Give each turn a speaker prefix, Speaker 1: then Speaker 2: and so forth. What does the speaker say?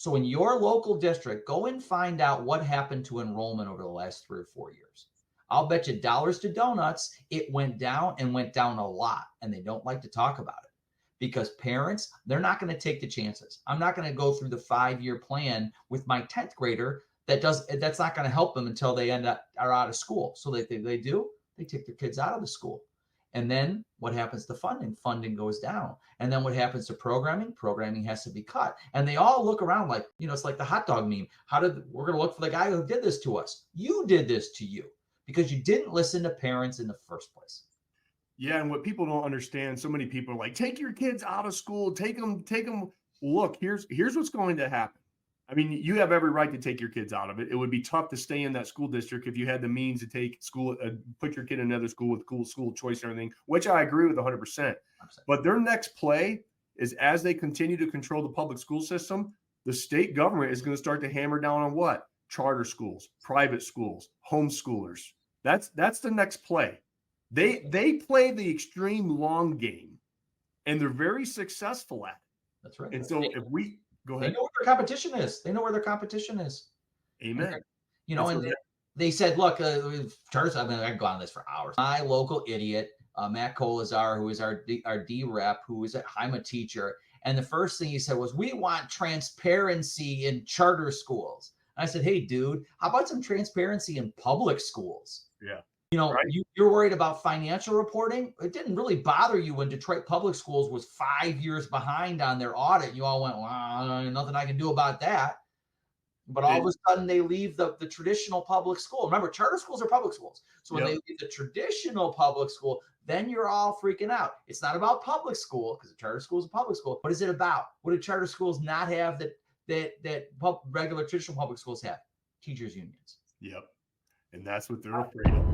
Speaker 1: So in your local district, go and find out what happened to enrollment over the last 3 or 4 years. I'll bet you dollars to donuts, it went down and went down a lot. And they don't like to talk about it because parents, they're not going to take the chances. I'm not going to go through the 5-year plan with my 10th grader that's not going to help them until they are out of school. So they take their kids out of the school. And then what happens to funding? Funding goes down. And then what happens to programming? Programming has to be cut. And they all look around like, it's like the hot dog meme. We're going to look for the guy who did this to us. You did this to you because you didn't listen to parents in the first place.
Speaker 2: Yeah, and what people don't understand, so many people are like, take your kids out of school, take them. Look, here's what's going to happen. I mean, you have every right to take your kids out of it. It would be tough to stay in that school district if you had the means to take school, put your kid in another school with cool school choice and everything, which I agree with 100%. But their next play is as they continue to control the public school system, the state government is going to start to hammer down on what? Charter schools, private schools, homeschoolers. That's the next play. They play the extreme long game, and they're very successful at it.
Speaker 1: That's right.
Speaker 2: And so if we go ahead,
Speaker 1: they know what their competition is. They know where their competition is.
Speaker 2: Amen.
Speaker 1: And they said, look, charters. I mean, I can go on this for hours. My local idiot, Matt Colazar, who is our D rep, I'm a teacher, and the first thing he said was, "We want transparency in charter schools." And I said, "Hey, dude, how about some transparency in public schools?"
Speaker 2: Yeah.
Speaker 1: Right? You're worried about financial reporting. It didn't really bother you when Detroit Public Schools was 5 years behind on their audit. You all went, well, nothing I can do about that. But all of a sudden, they leave the traditional public school. Remember, charter schools are public schools. So when they leave the traditional public school, then you're all freaking out. It's not about public school because a charter school is a public school. What is it about? What do charter schools not have that regular traditional public schools have? Teachers unions.
Speaker 2: Yep. And that's what they're afraid of.